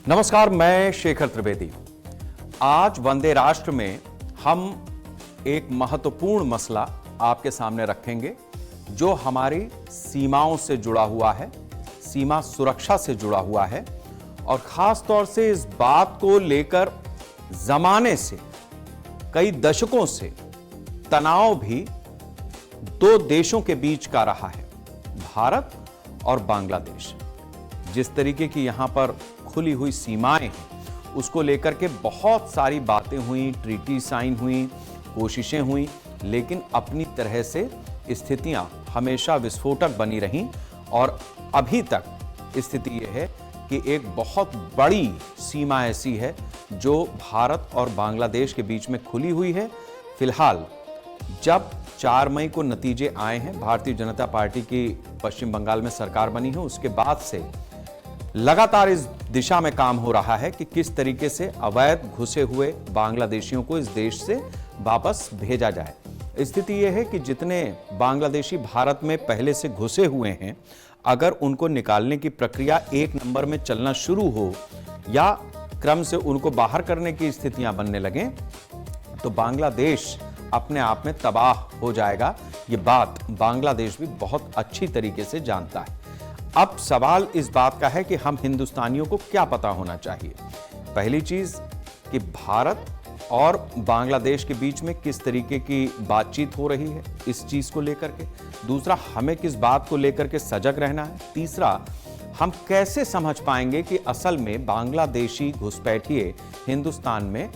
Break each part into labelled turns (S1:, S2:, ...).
S1: नमस्कार, मैं शेखर त्रिवेदी। आज वंदे राष्ट्र में हम एक महत्वपूर्ण मसला आपके सामने रखेंगे जो हमारी सीमाओं से जुड़ा हुआ है, सीमा सुरक्षा से जुड़ा हुआ है और खास तौर से इस बात को लेकर जमाने से, कई दशकों से तनाव भी दो देशों के बीच का रहा है, भारत और बांग्लादेश। जिस तरीके की यहां पर खुली हुई सीमाएं हैं, उसको लेकर के बहुत सारी बातें हुई, ट्रीटी साइन हुई, कोशिशें हुई, लेकिन अपनी तरह से स्थितियां हमेशा विस्फोटक बनी रहीं और अभी तक स्थिति यह है कि एक बहुत बड़ी सीमा ऐसी है जो भारत और बांग्लादेश के बीच में खुली हुई है। फिलहाल जब 4 मई को नतीजे आए हैं, भारतीय जनता पार्टी की पश्चिम बंगाल में सरकार बनी है, उसके बाद से लगातार इस दिशा में काम हो रहा है कि किस तरीके से अवैध घुसे हुए बांग्लादेशियों को इस देश से वापस भेजा जाए। स्थिति यह है कि जितने बांग्लादेशी भारत में पहले से घुसे हुए हैं, अगर उनको निकालने की प्रक्रिया एक नंबर में चलना शुरू हो या क्रम से उनको बाहर करने की स्थितियां बनने लगें, तो बांग्लादेश अपने आप में तबाह हो जाएगा। ये बात बांग्लादेश भी बहुत अच्छी तरीके से जानता है। अब सवाल इस बात का है कि हम हिंदुस्तानियों को क्या पता होना चाहिए। पहली चीज कि भारत और बांग्लादेश के बीच में किस तरीके की बातचीत हो रही है इस चीज को लेकर के। दूसरा, हमें किस बात को लेकर के सजग रहना है। तीसरा, हम कैसे समझ पाएंगे कि असल में बांग्लादेशी घुसपैठिए हिंदुस्तान में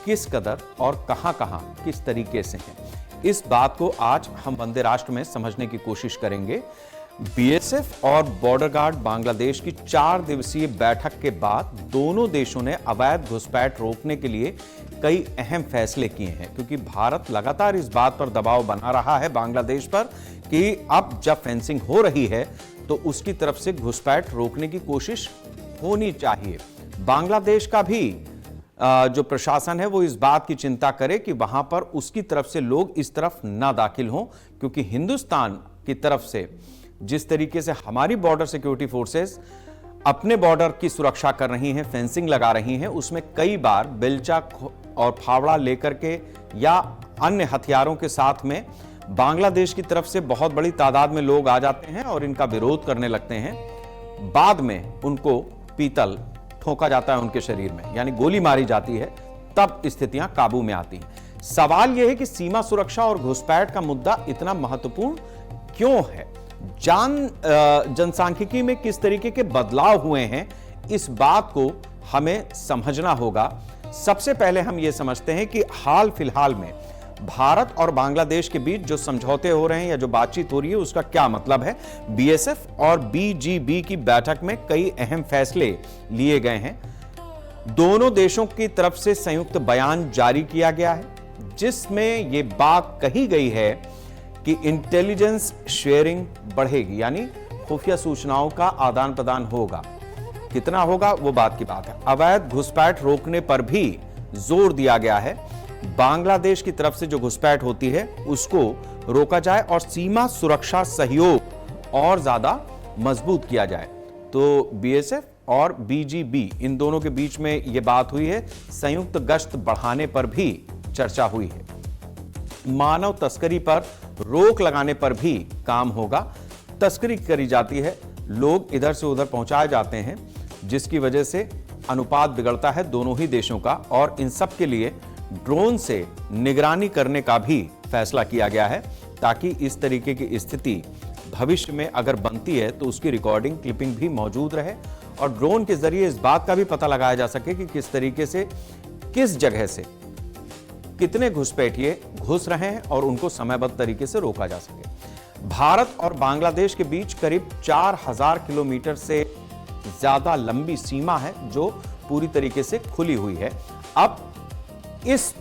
S1: किस कदर और कहां-कहां किस तरीके से हैं। इस बात को आज हम वंदे राष्ट्र में समझने की कोशिश करेंगे। बीएसएफ और बॉर्डर गार्ड बांग्लादेश की 4 दिवसीय बैठक के बाद दोनों देशों ने अवैध घुसपैठ रोकने के लिए कई अहम फैसले किए हैं, क्योंकि भारत लगातार इस बात पर दबाव बना रहा है बांग्लादेश पर कि अब जब फेंसिंग हो रही है तो उसकी तरफ से घुसपैठ रोकने की कोशिश होनी चाहिए। बांग्लादेश का भी जो प्रशासन है वो इस बात की चिंता करे कि वहां पर उसकी तरफ से लोग इस तरफ ना दाखिल हों, क्योंकि हिंदुस्तान की तरफ से जिस तरीके से हमारी बॉर्डर सिक्योरिटी फोर्सेस अपने बॉर्डर की सुरक्षा कर रही हैं, फेंसिंग लगा रही हैं, उसमें कई बार बेलचा और फावड़ा लेकर के या अन्य हथियारों के साथ में बांग्लादेश की तरफ से बहुत बड़ी तादाद में लोग आ जाते हैं और इनका विरोध करने लगते हैं। बाद में उनको पीतल ठोका जाता है उनके शरीर में, यानी गोली मारी जाती है, तब स्थितियां काबू में आती हैं। सवाल यह है कि सीमा सुरक्षा और घुसपैठ का मुद्दा इतना महत्वपूर्ण क्यों है? जनसांख्यिकी में किस तरीके के बदलाव हुए हैं, इस बात को हमें समझना होगा। सबसे पहले हम यह समझते हैं कि हाल फिलहाल में भारत और बांग्लादेश के बीच जो समझौते हो रहे हैं या जो बातचीत हो रही है उसका क्या मतलब है। बीएसएफ और बीजीबी की बैठक में कई अहम फैसले लिए गए हैं। दोनों देशों की तरफ से संयुक्त बयान जारी किया गया है, जिसमें यह बात कही गई है कि इंटेलिजेंस शेयरिंग बढ़ेगी, यानी खुफिया सूचनाओं का आदान प्रदान होगा। कितना होगा वो बात की बात है। अवैध घुसपैठ रोकने पर भी जोर दिया गया है। बांग्लादेश की तरफ से जो घुसपैठ होती है उसको रोका जाए और सीमा सुरक्षा सहयोग और ज्यादा मजबूत किया जाए। तो बीएसएफ और बीजीबी इन दोनों के बीच में यह बात हुई है। संयुक्त गश्त बढ़ाने पर भी चर्चा हुई है। मानव तस्करी पर रोक लगाने पर भी काम होगा। तस्करी करी जाती है, लोग इधर से उधर पहुंचाए जाते हैं, जिसकी वजह से अनुपात बिगड़ता है दोनों ही देशों का, और इन सब के लिए ड्रोन से निगरानी करने का भी फैसला किया गया है, ताकि इस तरीके की स्थिति भविष्य में अगर बनती है तो उसकी रिकॉर्डिंग क्लिपिंग भी मौजूद रहे और ड्रोन के जरिए इस बात का भी पता लगाया जा सके कि किस तरीके से, किस जगह से कितने घुसपैठिए घुस रहे हैं और उनको समयबद्ध तरीके से रोका जा सके। भारत और बांग्लादेश के बीच करीब 4000 किलोमीटर से ज्यादा लंबी सीमा है जो पूरी तरीके से खुली हुई है। अब इस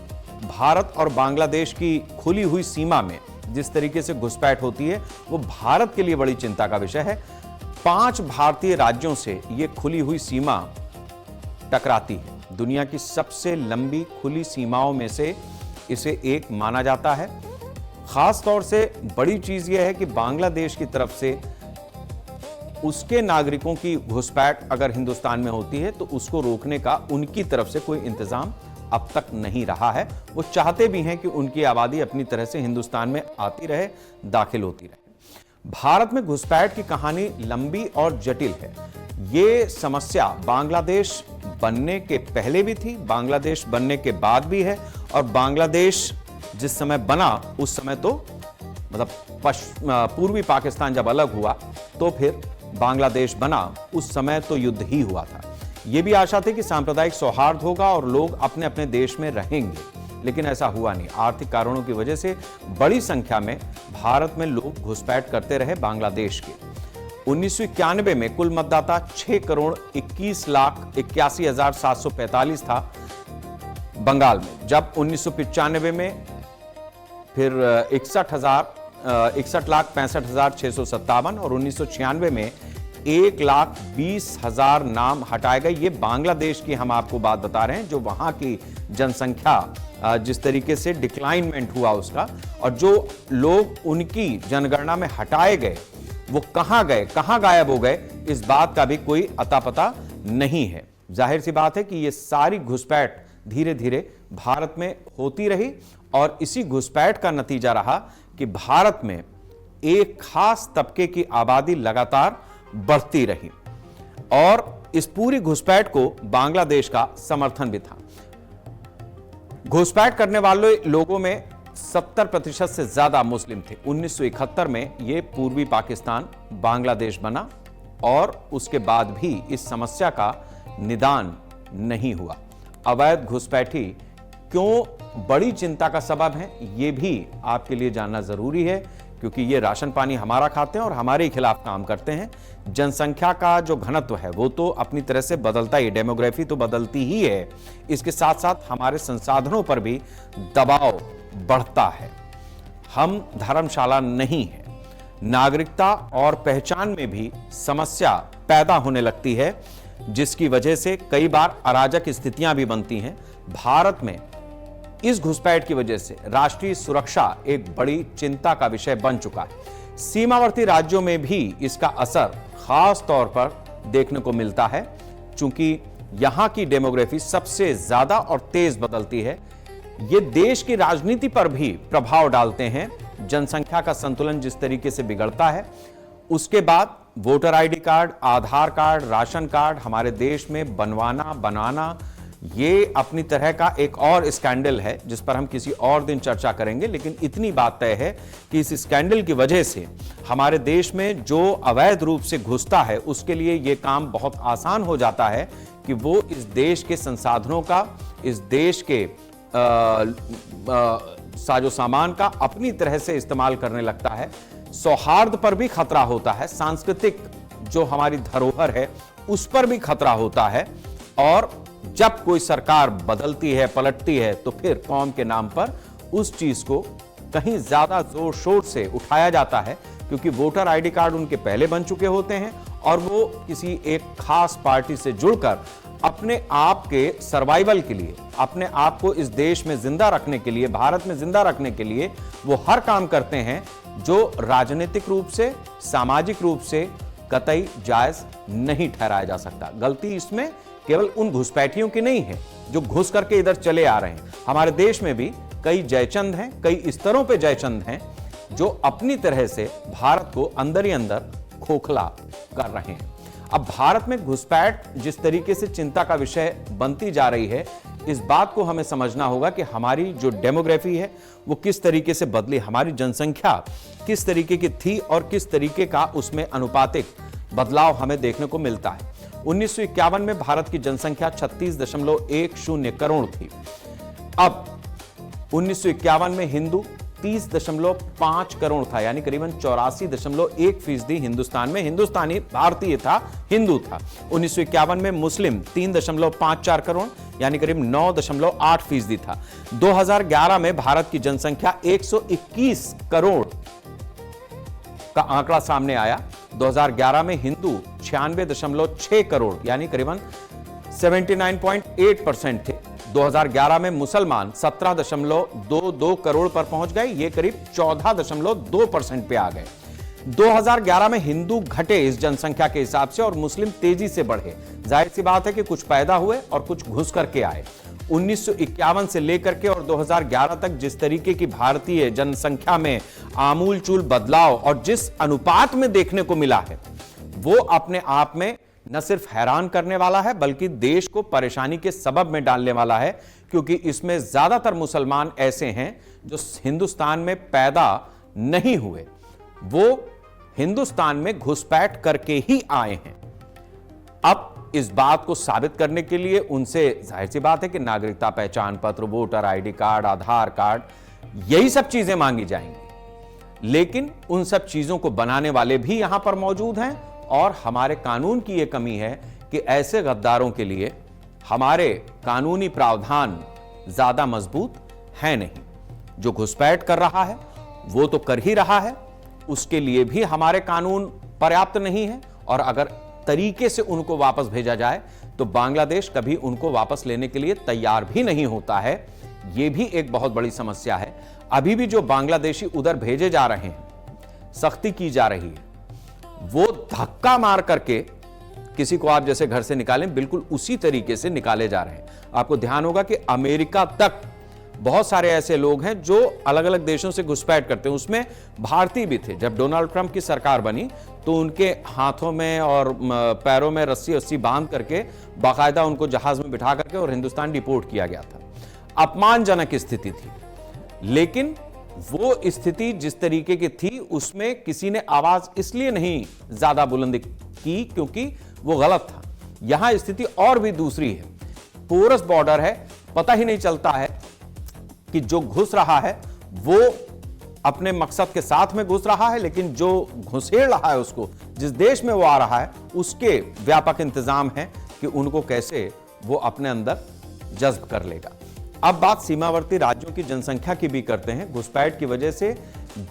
S1: भारत और बांग्लादेश की खुली हुई सीमा में जिस तरीके से घुसपैठ होती है वो भारत के लिए बड़ी चिंता का विषय है। 5 भारतीय राज्यों से यह खुली हुई सीमा टकराती है। दुनिया की सबसे लंबी खुली सीमाओं में से इसे एक माना जाता है। खास तौर से बड़ी चीज यह है कि बांग्लादेश की तरफ से उसके नागरिकों की घुसपैठ अगर हिंदुस्तान में होती है तो उसको रोकने का उनकी तरफ से कोई इंतजाम अब तक नहीं रहा है। वो चाहते भी हैं कि उनकी आबादी अपनी तरह से हिंदुस्तान में आती रहे, दाखिल होती रहे। भारत में घुसपैठ की कहानी लंबी और जटिल है। ये समस्या बांग्लादेश बनने के पहले भी थी, बांग्लादेश बनने के बाद भी है, और बांग्लादेश जिस समय बना उस समय तो मतलब पूर्वी पाकिस्तान जब अलग हुआ तो फिर बांग्लादेश बना, उस समय तो युद्ध ही हुआ था। यह भी आशा थी कि सांप्रदायिक सौहार्द होगा और लोग अपने अपने देश में रहेंगे, लेकिन ऐसा हुआ नहीं। आर्थिक कारणों की वजह से बड़ी संख्या में भारत में लोग घुसपैठ करते रहे बांग्लादेश के। 1991 में कुल मतदाता 6,21,81,745 था बंगाल में, जब 1995 में फिर 61,65,657 और 1996 में 1,20,000 नाम हटाए गए। ये बांग्लादेश की हम आपको बात बता रहे हैं, जो वहां की जनसंख्या जिस तरीके से डिक्लाइनमेंट हुआ उसका, और जो लोग उनकी जनगणना में हटाए गए वो कहां गए, कहां गायब हो गए, इस बात का भी कोई अता पता नहीं है। जाहिर सी बात है कि ये सारी घुसपैठ धीरे धीरे भारत में होती रही, और इसी घुसपैठ का नतीजा रहा कि भारत में एक खास तबके की आबादी लगातार बढ़ती रही, और इस पूरी घुसपैठ को बांग्लादेश का समर्थन भी था। घुसपैठ करने वाले लोगों में 70% से ज्यादा मुस्लिम थे। 1971 में यह पूर्वी पाकिस्तान बांग्लादेश बना, और उसके बाद भी इस समस्या का निदान नहीं हुआ। अवैध घुसपैठी क्यों बड़ी चिंता का सबब है, यह भी आपके लिए जानना जरूरी है, क्योंकि ये राशन पानी हमारा खाते हैं और हमारे खिलाफ काम करते हैं। जनसंख्या का जो घनत्व है वो तो अपनी तरह से बदलता ही, डेमोग्राफी तो बदलती ही है, इसके साथ साथ हमारे संसाधनों पर भी दबाव बढ़ता है। हम धर्मशाला नहीं है, नागरिकता और पहचान में भी समस्या पैदा होने लगती है, जिसकी वजह से कई बार अराजक स्थितियां भी बनती हैं। भारत में इस घुसपैठ की वजह से राष्ट्रीय सुरक्षा एक बड़ी चिंता का विषय बन चुका है। सीमावर्ती राज्यों में भी इसका असर खास तौर पर देखने को मिलता है, चूंकि यहां की डेमोग्राफी सबसे ज्यादा और तेज बदलती है। ये देश की राजनीति पर भी प्रभाव डालते हैं। जनसंख्या का संतुलन जिस तरीके से बिगड़ता है, उसके बाद वोटर आईडी कार्ड, आधार कार्ड, राशन कार्ड हमारे देश में बनाना ये अपनी तरह का एक और स्कैंडल है, जिस पर हम किसी और दिन चर्चा करेंगे। लेकिन इतनी बात तय है कि इस स्कैंडल की वजह से हमारे देश में जो अवैध रूप से घुसता है, उसके लिए यह काम बहुत आसान हो जाता है कि वो इस देश के संसाधनों का, इस देश के साजो सामान का अपनी तरह से इस्तेमाल करने लगता है। सौहार्द पर भी खतरा होता है, सांस्कृतिक जो हमारी धरोहर है उस पर भी खतरा होता है, और जब कोई सरकार बदलती है, पलटती है, तो फिर कौम के नाम पर उस चीज को कहीं ज्यादा जोर शोर से उठाया जाता है, क्योंकि वोटर आईडी कार्ड उनके पहले बन चुके होते हैं और वो किसी एक खास पार्टी से जुड़कर अपने आप के सर्वाइवल के लिए, अपने आप को इस देश में जिंदा रखने के लिए, भारत में जिंदा रखने के लिए वो हर काम करते हैं जो राजनीतिक रूप से, सामाजिक रूप से कतई जायज नहीं ठहराया जा सकता। गलती इसमें केवल उन घुसपैठियों की नहीं है जो घुस करके इधर चले आ रहे हैं। हमारे देश में भी कई जयचंद हैं, कई स्तरों पे जयचंद हैं, जो अपनी तरह से भारत को अंदर ही अंदर खोखला कर रहे हैं। अब भारत में घुसपैठ जिस तरीके से चिंता का विषय बनती जा रही है, इस बात को हमें समझना होगा कि हमारी जो डेमोग्राफी है वो किस तरीके से बदली, हमारी जनसंख्या किस तरीके की थी और किस तरीके का उसमें अनुपातिक बदलाव हमें देखने को मिलता है। 1951 में भारत की जनसंख्या 36.10 करोड़ थी। अब 1951 में हिंदू 30.5 करोड़ था, यानी करीबन 84.1% हिंदुस्तान में हिंदुस्तानी भारतीय था, हिंदू था। 1951 में मुस्लिम 3.54 करोड़ यानी करीब 9.8% था। 2011 में भारत की जनसंख्या 121 करोड़ का आंकड़ा सामने आया। 2011 में हिंदू 96.6 करोड़ यानी करीबन 79.8% थे। 2011 में मुसलमान 17.22 करोड़ पर पहुंच गए, ये करीब 14.2% पे आ गए। 2011 में हिंदू घटे इस जनसंख्या के हिसाब से और मुस्लिम तेजी से बढ़े। जाहिर सी बात है कि कुछ पैदा हुए और कुछ घुस करके आए। 1951 से लेकर के और 2011 तक जिस तरीके की भारतीय जनसंख्या में आमूलचूल बदलाव और जिस अनुपात में देखने को मिला है, वो अपने आप में न सिर्फ हैरान करने वाला है बल्कि देश को परेशानी के सबब में डालने वाला है, क्योंकि इसमें ज्यादातर मुसलमान ऐसे हैं जो हिंदुस्तान में पैदा नहीं हुए, वो हिंदुस्तान में घुसपैठ करके ही आए हैं। अब इस बात को साबित करने के लिए उनसे जाहिर सी बात है कि नागरिकता पहचान पत्र, वोटर आईडी कार्ड, आधार कार्ड, यही सब चीजें मांगी जाएंगी। लेकिन उन सब चीजों को बनाने वाले भी यहां पर मौजूद हैं और हमारे कानून की यह कमी है कि ऐसे गद्दारों के लिए हमारे कानूनी प्रावधान ज्यादा मजबूत है नहीं। जो घुसपैठ कर रहा है वो तो कर ही रहा है, उसके लिए भी हमारे कानून पर्याप्त नहीं है, और अगर तरीके से उनको वापस भेजा जाए तो बांग्लादेश कभी उनको वापस लेने के लिए तैयार भी नहीं होता है। यह भी एक बहुत बड़ी समस्या है। अभी भी जो बांग्लादेशी उधर भेजे जा रहे हैं, सख्ती की जा रही है, वो धक्का मार करके किसी को आप जैसे घर से निकालें, बिल्कुल उसी तरीके से निकाले जा रहे हैं। आपको ध्यान होगा कि अमेरिका तक बहुत सारे ऐसे लोग हैं जो अलग अलग देशों से घुसपैठ करते हैं, उसमें भारतीय भी थे। जब डोनाल्ड ट्रंप की सरकार बनी तो उनके हाथों में और पैरों में रस्सी बांध करके बाकायदा उनको जहाज में बिठा करके और हिंदुस्तान डिपोर्ट किया गया था। अपमानजनक स्थिति थी, लेकिन वो स्थिति जिस तरीके की थी उसमें किसी ने आवाज इसलिए नहीं ज्यादा बुलंद की क्योंकि वो गलत था। यहां स्थिति और भी दूसरी है। पोरस बॉर्डर है, पता ही नहीं चलता है कि जो घुस रहा है वो अपने मकसद के साथ में घुस रहा है, लेकिन जो घुसेड़ रहा है उसको, जिस देश में वो आ रहा है, उसके व्यापक इंतजाम है कि उनको कैसे वो अपने अंदर जज्ब कर लेगा। अब बात सीमावर्ती राज्यों की जनसंख्या की भी करते हैं। घुसपैठ की वजह से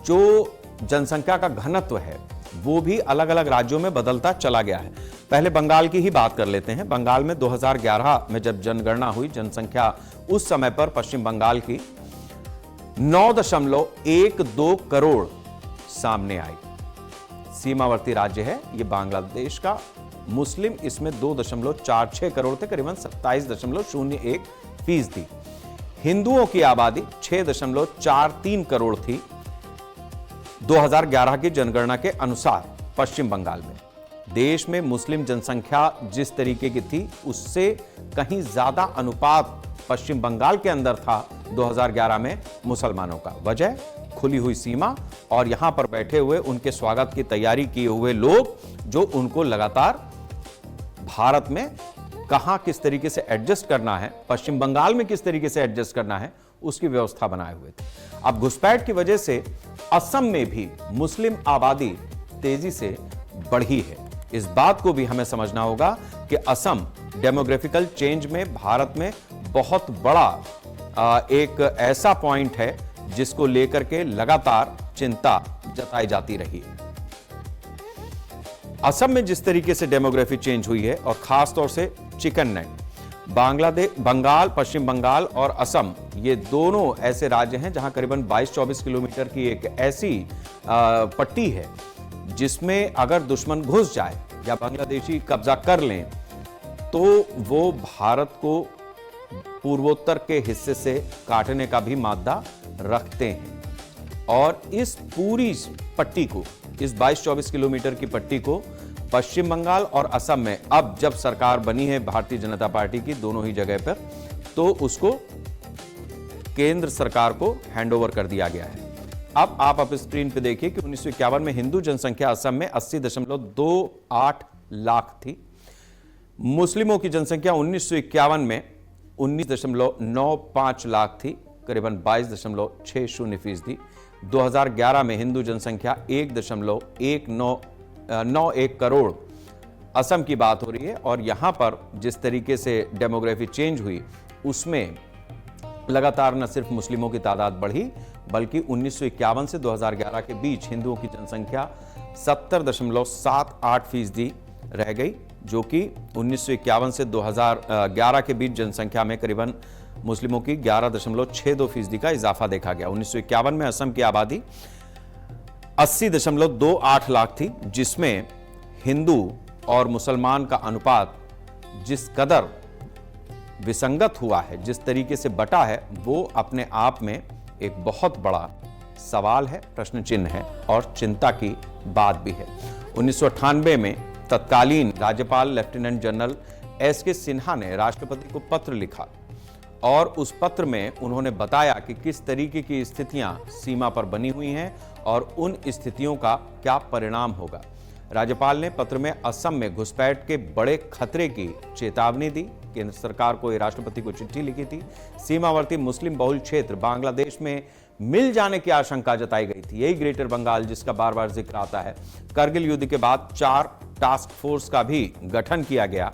S1: जो जनसंख्या का घनत्व है वो भी अलग अलग राज्यों में बदलता चला गया है। पहले बंगाल की ही बात कर लेते हैं। बंगाल में 2011 में जब जनगणना हुई, जनसंख्या उस समय पर पश्चिम बंगाल की 9.12 करोड़ सामने आई। सीमावर्ती राज्य है ये बांग्लादेश का। मुस्लिम इसमें 2.46 करोड़ थे, करीबन 27.01%। हिंदुओं की आबादी 6.43 करोड़ थी 2011 की जनगणना के अनुसार पश्चिम बंगाल में। देश में मुस्लिम जनसंख्या जिस तरीके की थी उससे कहीं ज्यादा अनुपात पश्चिम बंगाल के अंदर था 2011 में मुसलमानों का। वजह खुली हुई सीमा और यहां पर बैठे हुए उनके स्वागत की तैयारी किए हुए लोग जो उनको लगातार भारत में कहां किस तरीके से एडजस्ट करना है, पश्चिम बंगाल में किस तरीके से एडजस्ट करना है, उसकी व्यवस्था बनाए हुए थे। अब घुसपैठ की वजह से असम में भी मुस्लिम आबादी तेजी से बढ़ी है। इस बात को भी हमें समझना होगा कि असम डेमोग्राफिकल चेंज में भारत में बहुत बड़ा एक ऐसा पॉइंट है जिसको लेकर के लगातार चिंता जताई जाती रही है। असम में जिस तरीके से डेमोग्राफी चेंज हुई है और खास तौर से चिकन नेट, बंगाल, पश्चिम बंगाल और असम, ये दोनों ऐसे राज्य हैं जहां करीबन 22-24 किलोमीटर की एक ऐसी पट्टी है जिसमें अगर दुश्मन घुस जाए या बांग्लादेशी कब्जा कर लें तो वो भारत को पूर्वोत्तर के हिस्से से काटने का भी मादा रखते हैं। और इस पूरी पट्टी को, इस 22-24 किलोमीटर की पट्टी को पश्चिम बंगाल और असम में अब जब सरकार बनी है भारतीय जनता पार्टी की दोनों ही जगह पर, तो उसको केंद्र सरकार को हैंडओवर कर दिया गया है। अब आप स्क्रीन पे देखिए कि 1951 में हिंदू जनसंख्या असम में 80.28 लाख थी। मुस्लिमों की जनसंख्या 1951 में 19.95 लाख थी, करीबन 22.60%। 2011 में हिंदू जनसंख्या 1.91 करोड़ असम की बात हो रही है। और यहां पर जिस तरीके से डेमोग्राफी चेंज हुई उसमें लगातार न सिर्फ मुस्लिमों की तादाद बढ़ी बल्कि 1951 से 2011 के बीच हिंदुओं की जनसंख्या 70.78% रह गई, जो कि 1951 से 2011 के बीच जनसंख्या में करीबन मुस्लिमों की 11.62% का इजाफा देखा गया। 1951 में असम की आबादी 80.28 लाख थी, जिसमें हिंदू और मुसलमान का अनुपात जिस कदर विसंगत हुआ है, जिस तरीके से बटा है, वो अपने आप में एक बहुत बड़ा सवाल है, प्रश्न चिन्ह है और चिंता की बात भी है। 1998 में तत्कालीन राज्यपाल लेफ्टिनेंट जनरल एस.के. सिन्हा ने राष्ट्रपति को पत्र लिखा और उस पत्र में उन्होंने बताया कि किस तरीके की स्थितियां सीमा पर बनी हुई हैं और उन स्थितियों का क्या परिणाम होगा। राज्यपाल ने पत्र में असम में घुसपैठ के बड़े खतरे की चेतावनी दी। केंद्र सरकार को राष्ट्रपति को चिट्ठी लिखी थी। सीमावर्ती मुस्लिम बहुल क्षेत्र बांग्लादेश में मिल जाने की आशंका जताई गई थी। यही ग्रेटर बंगाल जिसका बार बार जिक्र आता है। करगिल युद्ध के बाद 4 टास्क फोर्स का भी गठन किया गया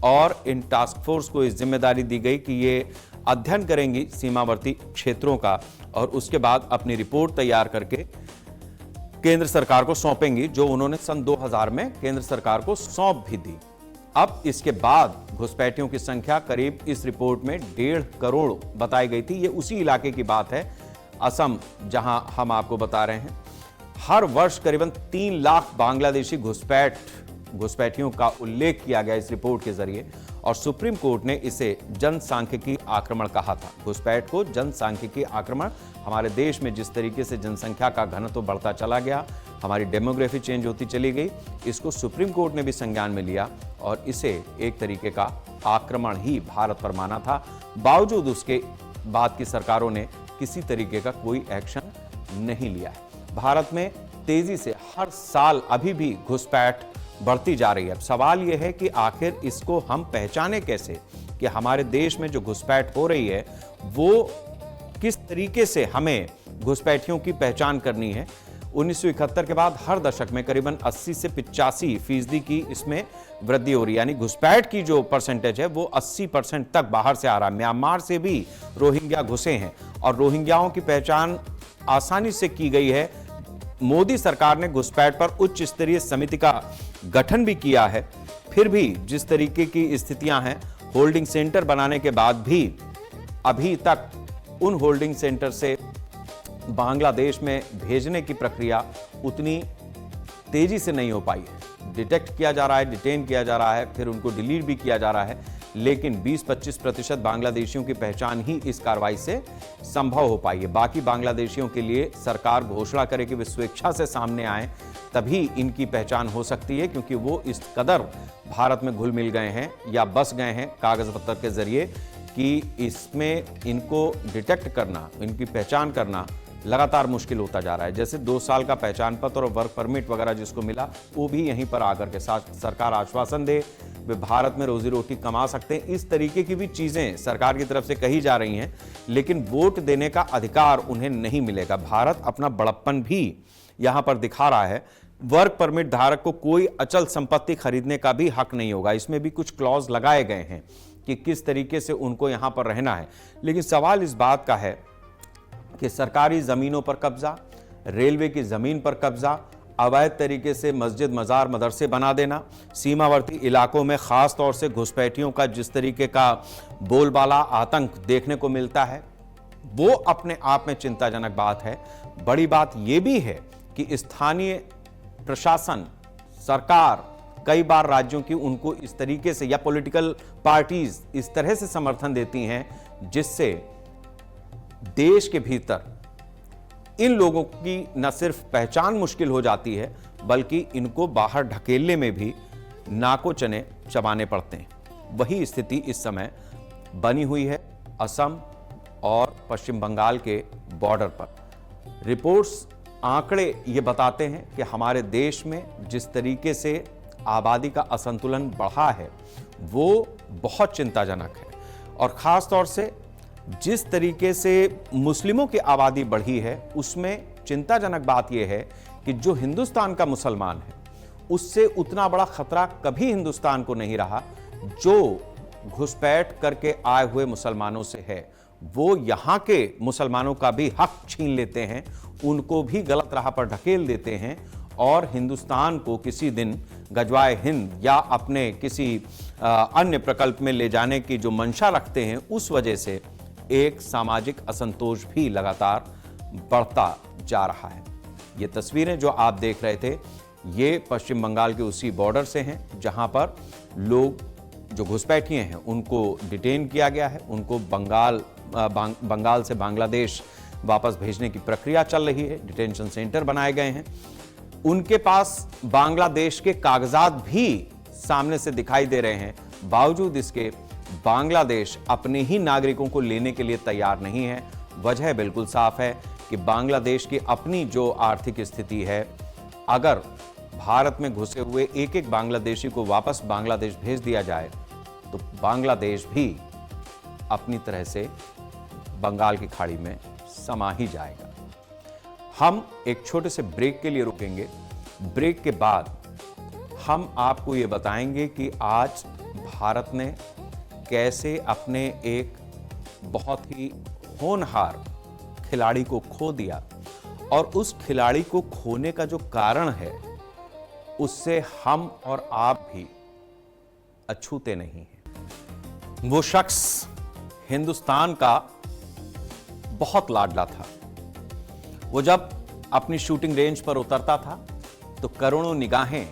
S1: और इन टास्क फोर्स को इस जिम्मेदारी दी गई कि ये अध्ययन करेंगी सीमावर्ती क्षेत्रों का और उसके बाद अपनी रिपोर्ट तैयार करके केंद्र सरकार को सौंपेंगी, जो उन्होंने सन 2000 में केंद्र सरकार को सौंप भी दी। अब इसके बाद घुसपैठियों की संख्या करीब इस रिपोर्ट में 1.5 करोड़ बताई गई थी। ये उसी इलाके की बात है, असम, जहां हम आपको बता रहे हैं हर वर्ष करीबन 3 लाख बांग्लादेशी घुसपैठियों का उल्लेख किया गया इस रिपोर्ट के जरिए और सुप्रीम कोर्ट ने इसे जनसांख्यिकी आक्रमण कहा था। घुसपैठ को जनसांख्यिकी आक्रमण, हमारे देश में जिस तरीके से जनसंख्या का घनत्व बढ़ता चला गया, हमारी डेमोग्राफी चेंज होती चली गई, इसको सुप्रीम कोर्ट ने भी संज्ञान में लिया और इसे एक तरीके का आक्रमण ही भारत पर माना था। बावजूद उसके बाद की सरकारों ने किसी तरीके का कोई एक्शन नहीं लिया है। भारत में तेजी से हर साल अभी भी घुसपैठ बढ़ती जा रही है। अब सवाल यह है कि आखिर इसको हम पहचाने कैसे, कि हमारे देश में जो घुसपैठ हो रही है वो किस तरीके से हमें घुसपैठियों की पहचान करनी है। 1971 के बाद हर दशक में करीबन 80 से 85% की इसमें वृद्धि हो रही है, यानी घुसपैठ की जो परसेंटेज है वो 80% तक बाहर से आ रहा है। म्यांमार से भी रोहिंग्या घुसे हैं और रोहिंग्याओं की पहचान आसानी से की गई है। मोदी सरकार ने घुसपैठ पर उच्च स्तरीय समिति का गठन भी किया है। फिर भी जिस तरीके की स्थितियां हैं, होल्डिंग सेंटर बनाने के बाद भी अभी तक उन होल्डिंग सेंटर से बांग्लादेश में भेजने की प्रक्रिया उतनी तेजी से नहीं हो पाई है। डिटेक्ट किया जा रहा है, डिटेन किया जा रहा है, फिर उनको डिलीट भी किया जा रहा है, लेकिन 20-25% बांग्लादेशियों की पहचान ही इस कार्रवाई से संभव हो पाई है। बाकी बांग्लादेशियों के लिए सरकार घोषणा करे कि वे स्वेच्छा से सामने आए, तभी इनकी पहचान हो सकती है, क्योंकि वो इस कदर भारत में घुल मिल गए हैं या बस गए हैं कागज पत्र के जरिए कि इसमें इनको डिटेक्ट करना, इनकी पहचान करना लगातार मुश्किल होता जा रहा है। जैसे 2 साल का पहचान पत्र और वर्क परमिट वगैरह जिसको मिला, वो भी यहीं पर आकर के सरकार आश्वासन दे वे भारत में रोजी रोटी कमा सकते हैं। इस तरीके की भी चीजें सरकार की तरफ से कही जा रही हैं, लेकिन वोट देने का अधिकार उन्हें नहीं मिलेगा। भारत अपना बड़प्पन भी यहां पर दिखा रहा है। वर्क परमिट धारक को कोई अचल संपत्ति खरीदने का भी हक नहीं होगा। इसमें भी कुछ क्लॉज लगाए गए हैं कि किस तरीके से उनको यहां पर रहना है। लेकिन सवाल इस बात का है कि सरकारी जमीनों पर कब्जा, रेलवे की जमीन पर कब्जा, अवैध तरीके से मस्जिद, मजार, मदरसे बना देना, सीमावर्ती इलाकों में खास तौर से घुसपैठियों का जिस तरीके का बोलबाला, आतंक देखने को मिलता है, वो अपने आप में चिंताजनक बात है। बड़ी बात यह भी है कि स्थानीय प्रशासन, सरकार कई बार राज्यों की उनको इस तरीके से या पॉलिटिकल पार्टीज इस तरह से समर्थन देती हैं जिससे देश के भीतर इन लोगों की न सिर्फ पहचान मुश्किल हो जाती है, बल्कि इनको बाहर ढकेलने में भी नाको चने चबाने पड़ते हैं। वही स्थिति इस समय बनी हुई है असम और पश्चिम बंगाल के बॉर्डर पर। रिपोर्ट्स, आंकड़े ये बताते हैं कि हमारे देश में जिस तरीके से आबादी का असंतुलन बढ़ा है वो बहुत चिंताजनक है और खास तौर से जिस तरीके से मुस्लिमों की आबादी बढ़ी है उसमें चिंताजनक बात यह है कि जो हिंदुस्तान का मुसलमान है उससे उतना बड़ा खतरा कभी हिंदुस्तान को नहीं रहा जो घुसपैठ करके आए हुए मुसलमानों से है। वो यहाँ के मुसलमानों का भी हक छीन लेते हैं, उनको भी गलत राह पर ढकेल देते हैं और हिंदुस्तान को किसी दिन गजवाए हिंद या अपने किसी अन्य प्रकल्प में ले जाने की जो मंशा रखते हैं, उस वजह से एक सामाजिक असंतोष भी लगातार बढ़ता जा रहा है। ये तस्वीरें जो आप देख रहे थे, ये पश्चिम बंगाल के उसी बॉर्डर से हैं जहां पर लोग जो घुसपैठिए हैं उनको डिटेन किया गया है। उनको बंगाल से बांग्लादेश वापस भेजने की प्रक्रिया चल रही है। डिटेंशन सेंटर बनाए गए हैं। उनके पास बांग्लादेश के कागजात भी सामने से दिखाई दे रहे हैं। बावजूद इसके बांग्लादेश अपने ही नागरिकों को लेने के लिए तैयार नहीं है। वजह बिल्कुल साफ है कि बांग्लादेश की अपनी जो आर्थिक स्थिति है, अगर भारत में घुसे हुए एक एक बांग्लादेशी को वापस बांग्लादेश भेज दिया जाए तो बांग्लादेश भी अपनी तरह से बंगाल की खाड़ी में समा ही जाएगा। हम एक छोटे से ब्रेक के लिए रुकेंगे। ब्रेक के बाद हम आपको ये बताएंगे कि आज भारत ने कैसे अपने एक बहुत ही होनहार खिलाड़ी को खो दिया और उस खिलाड़ी को खोने का जो कारण है उससे हम और आप भी अछूते नहीं हैं। वो शख्स हिंदुस्तान का बहुत लाडला था। वो जब अपनी शूटिंग रेंज पर उतरता था तो करोड़ों निगाहें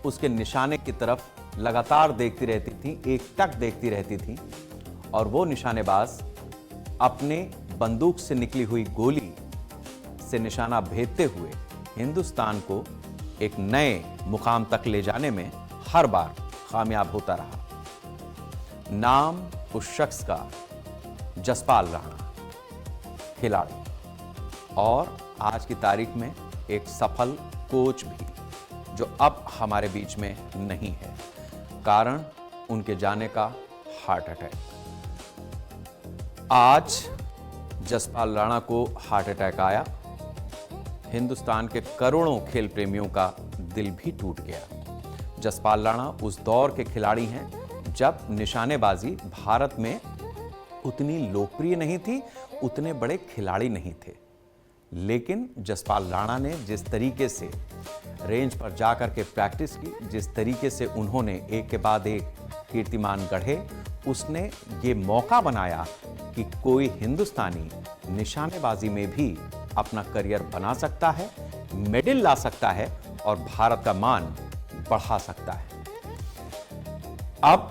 S1: उसके निशाने की तरफ लगातार देखती रहती थी, एकटक देखती रहती थी, और वो निशानेबाज अपने बंदूक से निकली हुई गोली से निशाना भेदते हुए हिंदुस्तान को एक नए मुकाम तक ले जाने में हर बार कामयाब होता रहा। नाम उस शख्स का जसपाल राणा, खिलाड़ी, और आज की तारीख में एक सफल कोच भी, जो अब हमारे बीच में नहीं है। कारण उनके जाने का हार्ट अटैक। आज जसपाल राणा को हार्ट अटैक आया। हिंदुस्तान के करोड़ों खेल प्रेमियों का दिल भी टूट गया। जसपाल राणा उस दौर के खिलाड़ी हैं जब निशानेबाजी भारत में उतनी लोकप्रिय नहीं थी, उतने बड़े खिलाड़ी नहीं थे। लेकिन जसपाल राणा ने जिस तरीके से रेंज पर जाकर के प्रैक्टिस की, जिस तरीके से उन्होंने एक के बाद एक कीर्तिमान गढ़े, उसने ये मौका बनाया कि कोई हिंदुस्तानी निशानेबाजी में भी अपना करियर बना सकता है, मेडल ला सकता है और भारत का मान बढ़ा सकता है। अब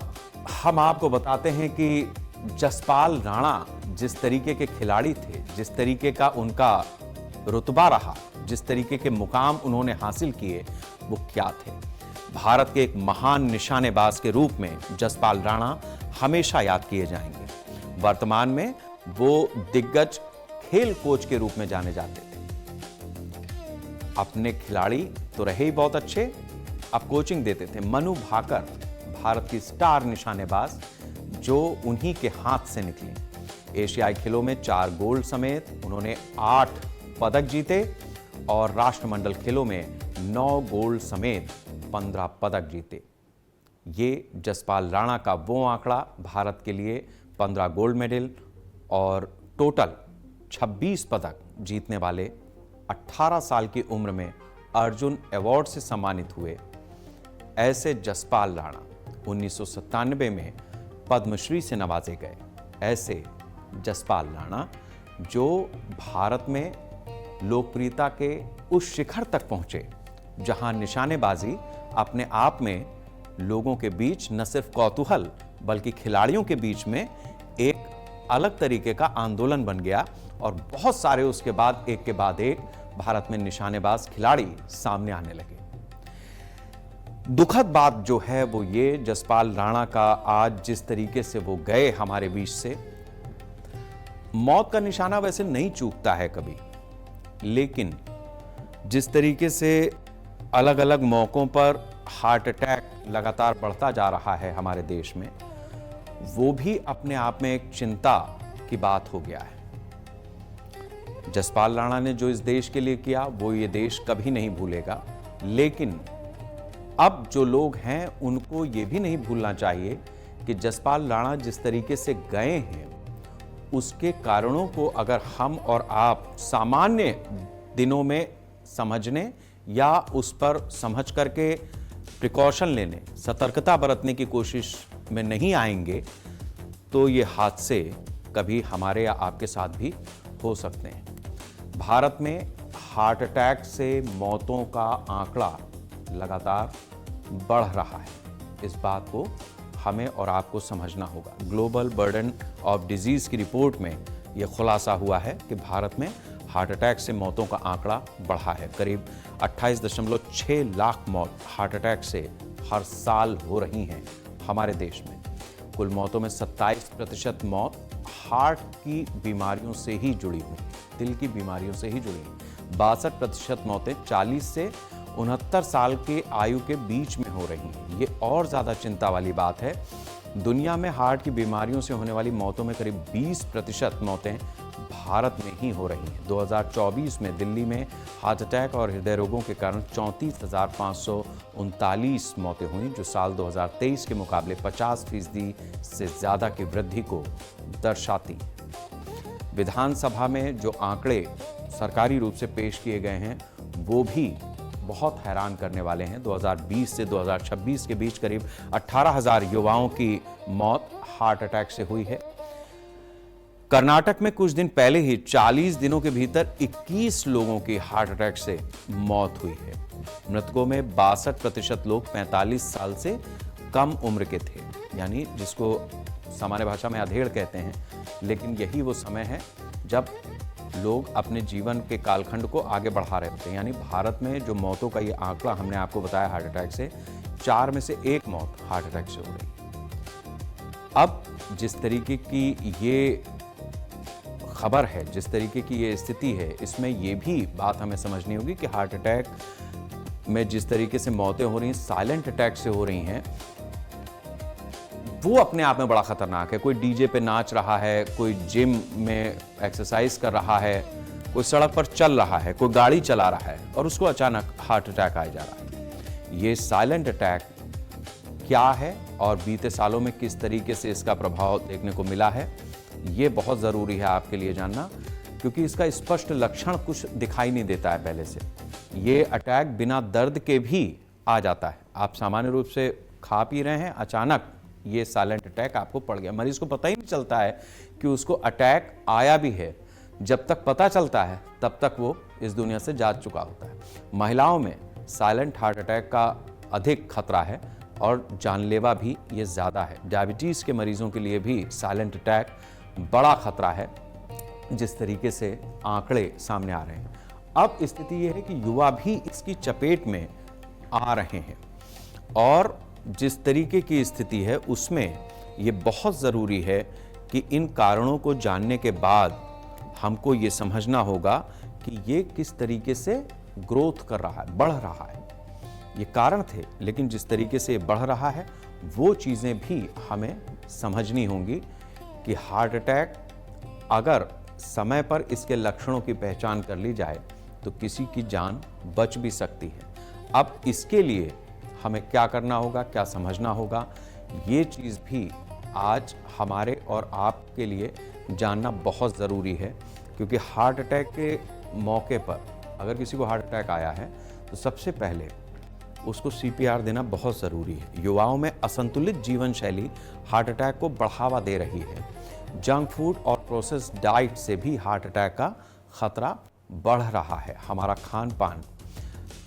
S1: हम आपको बताते हैं कि जसपाल राणा जिस तरीके के खिलाड़ी थे, जिस तरीके का उनका रुतबा रहा, जिस तरीके के मुकाम उन्होंने हासिल किए, वो क्या थे। भारत के एक महान निशानेबाज के रूप में जसपाल राणा हमेशा याद किए जाएंगे। वर्तमान में वो दिग्गज खेल कोच के रूप में जाने जाते थे। अपने खिलाड़ी तो रहे ही बहुत अच्छे, अब कोचिंग देते थे। मनु भाकर, भारत की स्टार निशानेबाज, जो उन्हीं के हाथ से निकली। एशियाई खेलों में 4 गोल्ड समेत उन्होंने 8 पदक जीते और राष्ट्रमंडल खेलों में 9 गोल्ड समेत 15 पदक जीते। ये जसपाल राणा का वो आंकड़ा, भारत के लिए 15 गोल्ड मेडल और टोटल 26 पदक जीतने वाले 18 साल की उम्र में अर्जुन अवार्ड से सम्मानित हुए ऐसे जसपाल राणा 1997 में पद्मश्री से नवाजे गए। ऐसे जसपाल राणा जो भारत में लोकप्रियता के उस शिखर तक पहुंचे जहां निशानेबाजी अपने आप में लोगों के बीच न सिर्फ कौतूहल बल्कि खिलाड़ियों के बीच में एक अलग तरीके का आंदोलन बन गया और बहुत सारे उसके बाद एक भारत में निशानेबाज खिलाड़ी सामने आने लगे। दुखद बात जो है वो ये, जसपाल राणा का आज जिस तरीके से वो गए हमारे बीच से, मौत का निशाना वैसे नहीं चूकता है कभी, लेकिन जिस तरीके से अलग अलग मौकों पर हार्ट अटैक लगातार बढ़ता जा रहा है हमारे देश में, वो भी अपने आप में एक चिंता की बात हो गया है। जसपाल राणा ने जो इस देश के लिए किया वो ये देश कभी नहीं भूलेगा, लेकिन अब जो लोग हैं उनको ये भी नहीं भूलना चाहिए कि जसपाल राणा जिस तरीके से गए हैं उसके कारणों को अगर हम और आप सामान्य दिनों में समझने या उस पर समझ करके प्रिकॉशन लेने, सतर्कता बरतने की कोशिश में नहीं आएंगे तो ये हादसे कभी हमारे या आपके साथ भी हो सकते हैं। भारत में हार्ट अटैक से मौतों का आंकड़ा लगातार बढ़ रहा है। इस बात को हमें और आपको समझना होगा। ग्लोबल बर्डन ऑफ डिजीज की रिपोर्ट में यह खुलासा हुआ है कि भारत में हार्ट अटैक से मौतों का आंकड़ा बढ़ा है। करीब 28.6 लाख मौत हार्ट अटैक से हर साल हो रही हैं हमारे देश में। कुल मौतों में 27% मौत हार्ट की बीमारियों से ही जुड़ी हुई, दिल की बीमारियों से ही जुड़ी हुई। 62% मौतें 40 से 69 साल के आयु के बीच में हो रही हैं। ये और ज़्यादा चिंता वाली बात है। दुनिया में हार्ट की बीमारियों से होने वाली मौतों में करीब 20% मौतें भारत में ही हो रही हैं। 2024 में दिल्ली में हार्ट अटैक और हृदय रोगों के कारण 34,539 मौतें हुई, जो साल 2023 के मुकाबले 50% से ज़्यादा की वृद्धि को दर्शाती है। विधानसभा में जो आंकड़े सरकारी रूप से पेश किए गए हैं वो भी बहुत हैरान करने वाले हैं। 2020 से 2026 के बीच करीब 18,000 युवाओं की मौत हार्ट अटैक से हुई है। कर्नाटक में कुछ दिन पहले ही 40 दिनों के भीतर 21 लोगों की हार्ट अटैक से मौत हुई है। मृतकों में 62% लोग 45 साल से कम उम्र के थे, यानी जिसको सामान्य भाषा में अधेड़ कहते हैं। लेकिन यही वो समय है जब लोग अपने जीवन के कालखंड को आगे बढ़ा रहे होते हैं। यानी भारत में जो मौतों का ये आंकड़ा हमने आपको बताया हार्ट अटैक से, 4 में से 1 मौत हार्ट अटैक से हो रही है। अब जिस तरीके की ये खबर है, जिस तरीके की ये स्थिति है, इसमें ये भी बात हमें समझनी होगी कि हार्ट अटैक में जिस तरीके से मौतें हो रही हैं, साइलेंट अटैक से हो रही हैं, वो अपने आप में बड़ा खतरनाक है। कोई डीजे पे नाच रहा है, कोई जिम में एक्सरसाइज कर रहा है, कोई सड़क पर चल रहा है, कोई गाड़ी चला रहा है और उसको अचानक हार्ट अटैक आ जा रहा है। ये साइलेंट अटैक क्या है और बीते सालों में किस तरीके से इसका प्रभाव देखने को मिला है, ये बहुत ज़रूरी है आपके लिए जानना, क्योंकि इसका स्पष्ट लक्षण कुछ दिखाई नहीं देता है पहले से। ये अटैक बिना दर्द के भी आ जाता है। आप सामान्य रूप से खा पी रहे हैं, अचानक ये साइलेंट अटैक आपको पड़ गया। मरीज को पता ही नहीं चलता है कि उसको अटैक आया भी है। जब तक पता चलता है तब तक वो इस दुनिया से जा चुका होता है। महिलाओं में साइलेंट हार्ट अटैक का अधिक खतरा है और जानलेवा भी ये ज़्यादा है। डायबिटीज़ के मरीजों के लिए भी साइलेंट अटैक बड़ा खतरा है, जिस तरीके से आंकड़े सामने आ रहे हैं। अब स्थिति यह है कि युवा भी इसकी चपेट में आ रहे हैं और जिस तरीके की स्थिति है उसमें ये बहुत ज़रूरी है कि इन कारणों को जानने के बाद हमको ये समझना होगा कि ये किस तरीके से ग्रोथ कर रहा है, बढ़ रहा है। ये कारण थे, लेकिन जिस तरीके से बढ़ रहा है वो चीज़ें भी हमें समझनी होंगी कि हार्ट अटैक अगर समय पर इसके लक्षणों की पहचान कर ली जाए तो किसी की जान बच भी सकती है। अब इसके लिए हमें क्या करना होगा, क्या समझना होगा, ये चीज़ भी आज हमारे और आपके लिए जानना बहुत ज़रूरी है। क्योंकि हार्ट अटैक के मौके पर अगर किसी को हार्ट अटैक आया है तो सबसे पहले उसको CPR देना बहुत ज़रूरी है। युवाओं में असंतुलित जीवन शैली हार्ट अटैक को बढ़ावा दे रही है। जंक फूड और प्रोसेस्ड डाइट से भी हार्ट अटैक का खतरा बढ़ रहा है। हमारा खान पान,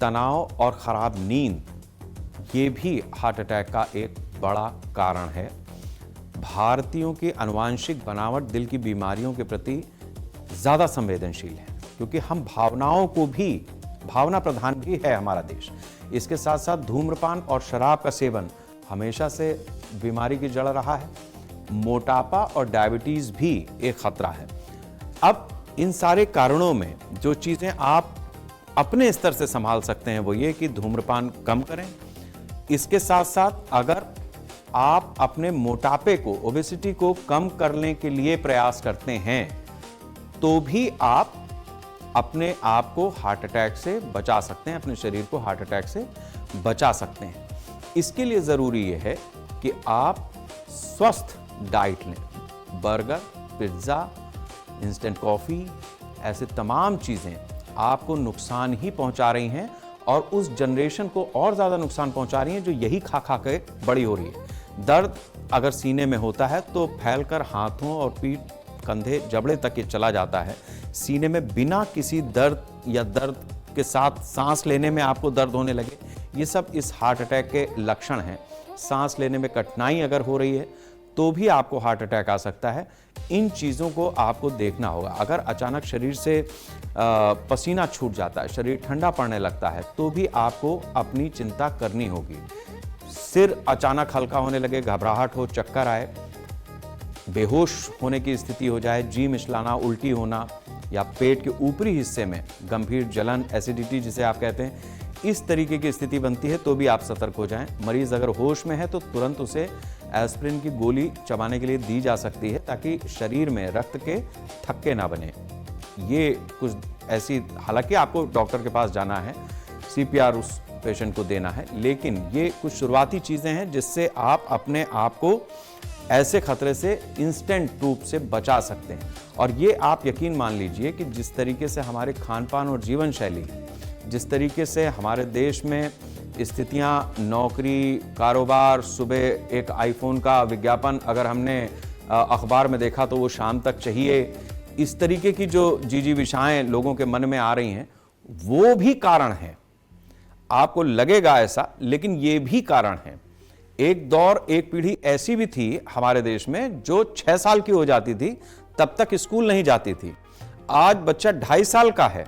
S1: तनाव और ख़राब नींद, ये भी हार्ट अटैक का एक बड़ा कारण है। भारतीयों की आनुवांशिक बनावट दिल की बीमारियों के प्रति ज़्यादा संवेदनशील है, क्योंकि हम भावना प्रधान भी है हमारा देश। इसके साथ साथ धूम्रपान और शराब का सेवन हमेशा से बीमारी की जड़ रहा है। मोटापा और डायबिटीज़ भी एक खतरा है। अब इन सारे कारणों में जो चीज़ें आप अपने स्तर से संभाल सकते हैं वो ये कि धूम्रपान कम करें। इसके साथ साथ अगर आप अपने मोटापे को, ओबेसिटी को कम करने के लिए प्रयास करते हैं तो भी आप अपने आप को हार्ट अटैक से बचा सकते हैं, अपने शरीर को हार्ट अटैक से बचा सकते हैं। इसके लिए ज़रूरी यह है कि आप स्वस्थ डाइट लें। बर्गर, पिज्ज़ा, इंस्टेंट कॉफ़ी, ऐसे तमाम चीज़ें आपको नुकसान ही पहुंचा रही हैं और उस जनरेशन को और ज़्यादा नुकसान पहुंचा रही हैं जो यही खा खा के बड़ी हो रही है। दर्द अगर सीने में होता है तो फैलकर हाथों और पीठ कंधे जबड़े तक ये चला जाता है, सीने में बिना किसी दर्द या दर्द के साथ सांस लेने में आपको दर्द होने लगे, ये सब इस हार्ट अटैक के लक्षण हैं। सांस लेने में कठिनाई अगर हो रही है तो भी आपको हार्ट अटैक आ सकता है। इन चीज़ों को आपको देखना होगा। अगर अचानक शरीर से पसीना छूट जाता है, शरीर ठंडा पड़ने लगता है, तो भी आपको अपनी चिंता करनी होगी। सिर अचानक हल्का होने लगे, घबराहट हो, चक्कर आए, बेहोश होने की स्थिति हो जाए, जी मिचलाना, उल्टी होना, या पेट के ऊपरी हिस्से में गंभीर जलन, एसिडिटी जिसे आप कहते हैं, इस तरीके की स्थिति बनती है तो भी आप सतर्क हो जाएं। मरीज अगर होश में है तो तुरंत उसे एस्पिरिन की गोली चबाने के लिए दी जा सकती है ताकि शरीर में रक्त के थक्के ना बने। ये कुछ ऐसी, हालांकि आपको डॉक्टर के पास जाना है, CPR उस पेशेंट को देना है, लेकिन ये कुछ शुरुआती चीज़ें हैं जिससे आप अपने आप को ऐसे खतरे से इंस्टेंट रूप से बचा सकते हैं। और ये आप यकीन मान लीजिए कि जिस तरीके से हमारे खान पान और जीवन शैली, जिस तरीके से हमारे देश में स्थितियां, नौकरी, कारोबार, सुबह एक आईफोन का विज्ञापन अगर हमने अखबार में देखा तो वो शाम तक चाहिए, इस तरीके की जो जिजीविषाएं लोगों के मन में आ रही हैं, वो भी कारण है। आपको लगेगा ऐसा, लेकिन ये भी कारण है। एक दौर, एक पीढ़ी ऐसी भी थी हमारे देश में जो 6 साल की हो जाती थी तब तक स्कूल नहीं जाती थी। आज बच्चा 2.5 साल का है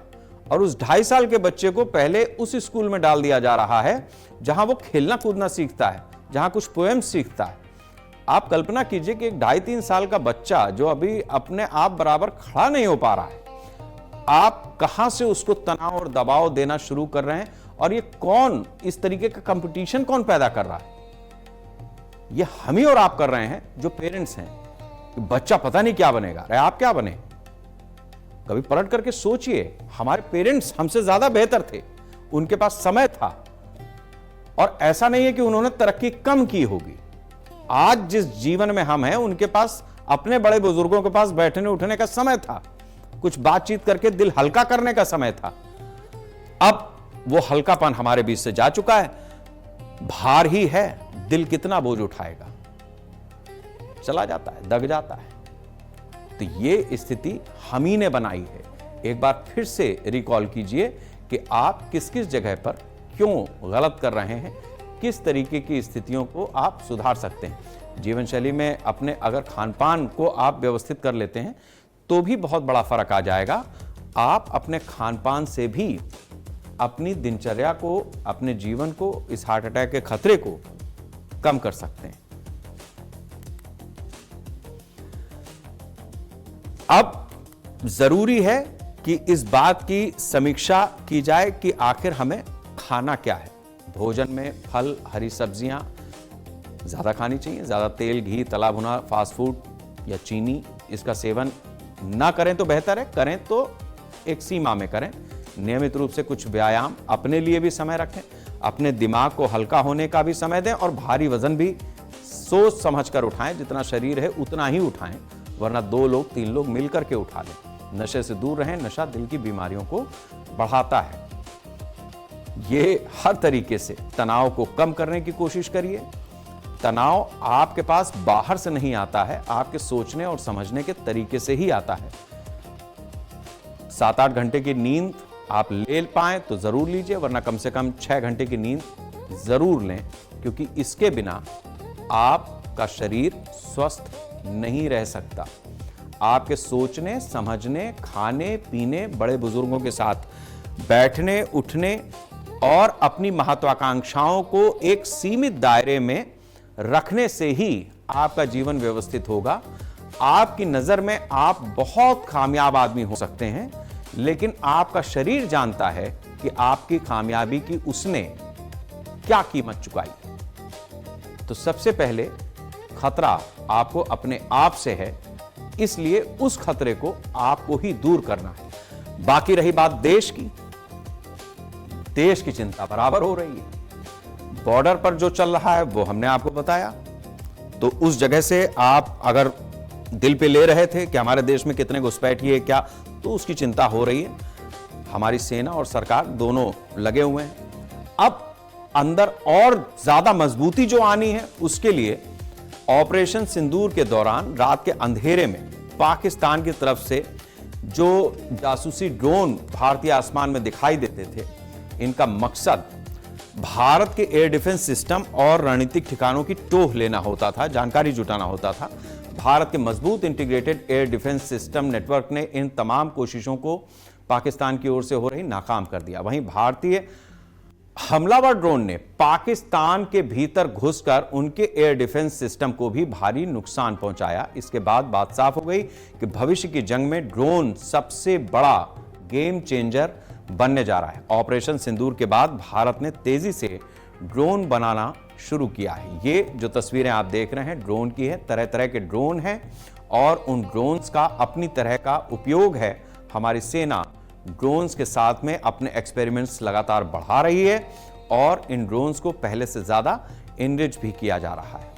S1: और उस 2.5 साल के बच्चे को पहले उस स्कूल में डाल दिया जा रहा है जहां वो खेलना कूदना सीखता है, जहां कुछ पोएम सीखता है। आप कल्पना कीजिए कि एक 2.5-3 साल का बच्चा जो अभी अपने आप बराबर खड़ा नहीं हो पा रहा है, आप कहां से उसको तनाव और दबाव देना शुरू कर रहे हैं? और ये कौन, इस तरीके का कंपटीशन कौन पैदा कर रहा है? ये हम ही और आप कर रहे हैं जो पेरेंट्स हैं। बच्चा पता नहीं क्या बनेगा, अरे आप क्या बने? कभी पलट करके सोचिए, हमारे पेरेंट्स हमसे ज्यादा बेहतर थे, उनके पास समय था, और ऐसा नहीं है कि उन्होंने तरक्की कम की होगी। आज जिस जीवन में हम हैं, उनके पास, अपने बड़े बुजुर्गों के पास बैठने उठने का समय था, कुछ बातचीत करके दिल हल्का करने का समय था। अब वो हल्कापन हमारे बीच से जा चुका है, भार ही है, दिल कितना बोझ उठाएगा, चला जाता है, दग जाता है। तो ये स्थिति हम ही ने बनाई है। एक बार फिर से रिकॉल कीजिए कि आप किस किस जगह पर क्यों गलत कर रहे हैं, किस तरीके की स्थितियों को आप सुधार सकते हैं। जीवन शैली में अपने अगर खान पान को आप व्यवस्थित कर लेते हैं तो भी बहुत बड़ा फर्क आ जाएगा। आप अपने खान पान से भी अपनी दिनचर्या को, अपने जीवन को, इस हार्ट अटैक के खतरे को कम कर सकते हैं। अब जरूरी है कि इस बात की समीक्षा की जाए कि आखिर हमें खाना क्या है। भोजन में फल, हरी सब्जियां ज्यादा खानी चाहिए। ज्यादा तेल, घी, तला भुना, फास्ट फूड या चीनी, इसका सेवन ना करें तो बेहतर है। करें तो एक सीमा में करें। नियमित रूप से कुछ व्यायाम, अपने लिए भी समय रखें, अपने दिमाग को हल्का होने का भी समय दें, और भारी वजन भी सोच समझ कर उठाएं। जितना शरीर है उतना ही उठाएं, वरना 2 लोग 3 लोग मिलकर के उठा लें। नशे से दूर रहें, नशा दिल की बीमारियों को बढ़ाता है। ये हर तरीके से तनाव को कम करने की कोशिश करिए। तनाव आपके पास बाहर से नहीं आता है, आपके सोचने और समझने के तरीके से ही आता है। 7-8 घंटे की नींद आप ले पाएं तो जरूर लीजिए, वरना कम से कम 6 घंटे की नींद जरूर लें, क्योंकि इसके बिना आपका शरीर स्वस्थ नहीं रह सकता। आपके सोचने, समझने, खाने पीने, बड़े बुजुर्गों के साथ बैठने उठने और अपनी महत्वाकांक्षाओं को एक सीमित दायरे में रखने से ही आपका जीवन व्यवस्थित होगा। आपकी नजर में आप बहुत कामयाब आदमी हो सकते हैं, लेकिन आपका शरीर जानता है कि आपकी कामयाबी की उसने क्या कीमत चुकाई। तो सबसे पहले खतरा आपको अपने आप से है, इसलिए उस खतरे को आपको ही दूर करना है। बाकी रही बात देश की, देश की चिंता बराबर हो रही है। बॉर्डर पर जो चल रहा है वो हमने आपको बताया। तो उस जगह से आप अगर दिल पे ले रहे थे कि हमारे देश में कितने घुसपैठिए क्या, तो उसकी चिंता हो रही है। हमारी सेना और सरकार दोनों लगे हुए हैं। अब अंदर और ज्यादा मजबूती जो आनी है, उसके लिए ऑपरेशन सिंदूर के दौरान रात के अंधेरे में पाकिस्तान की तरफ से जो जासूसी ड्रोन भारतीय आसमान में दिखाई देते थे, इनका मकसद भारत के एयर डिफेंस सिस्टम और रणनीतिक ठिकानों की टोह लेना होता था, जानकारी जुटाना होता था। भारत के मजबूत integrated air defence system network ने इन तमाम कोशिशों को पाकिस्तान की ओर से हो रही नाकाम कर दिया। वहीं भारतीय हमलावर ड्रोन ने पाकिस्तान के भीतर घुसकर उनके एयर डिफेंस सिस्टम को भी भारी नुकसान पहुंचाया। इसके बाद बात साफ हो गई कि भविष्य की जंग में ड्रोन सबसे बड़ा गेम चेंजर बनने जा रहा है। ऑपरेशन सिंदूर के बाद भारत ने तेजी से ड्रोन बनाना शुरू किया है। ये जो तस्वीरें आप देख रहे हैं ड्रोन की है, तरह तरह के ड्रोन हैं और उन ड्रोन्स का अपनी तरह का उपयोग है। हमारी सेना ड्रोन्स के साथ में अपने एक्सपेरिमेंट्स लगातार बढ़ा रही है और इन ड्रोन्स को पहले से ज्यादा इनरिच भी किया जा रहा है।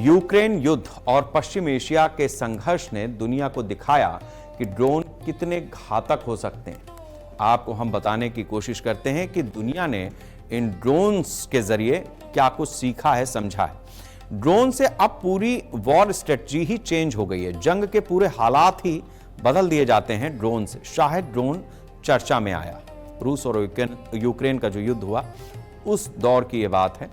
S1: यूक्रेन युद्ध और पश्चिम एशिया के संघर्ष ने दुनिया को दिखाया कि ड्रोन कितने घातक हो सकते हैं। आपको हम बताने की कोशिश करते हैं कि दुनिया ने इन ड्रोन्स के जरिए क्या कुछ सीखा है, समझा है। ड्रोन से अब पूरी वॉर स्ट्रेटजी ही चेंज हो गई है। जंग के पूरे हालात ही बदल दिए जाते हैं ड्रोन से। शायद ड्रोन चर्चा में आया। रूस और यूक्रेन का जो युद्ध हुआ उस दौर की यह बात है।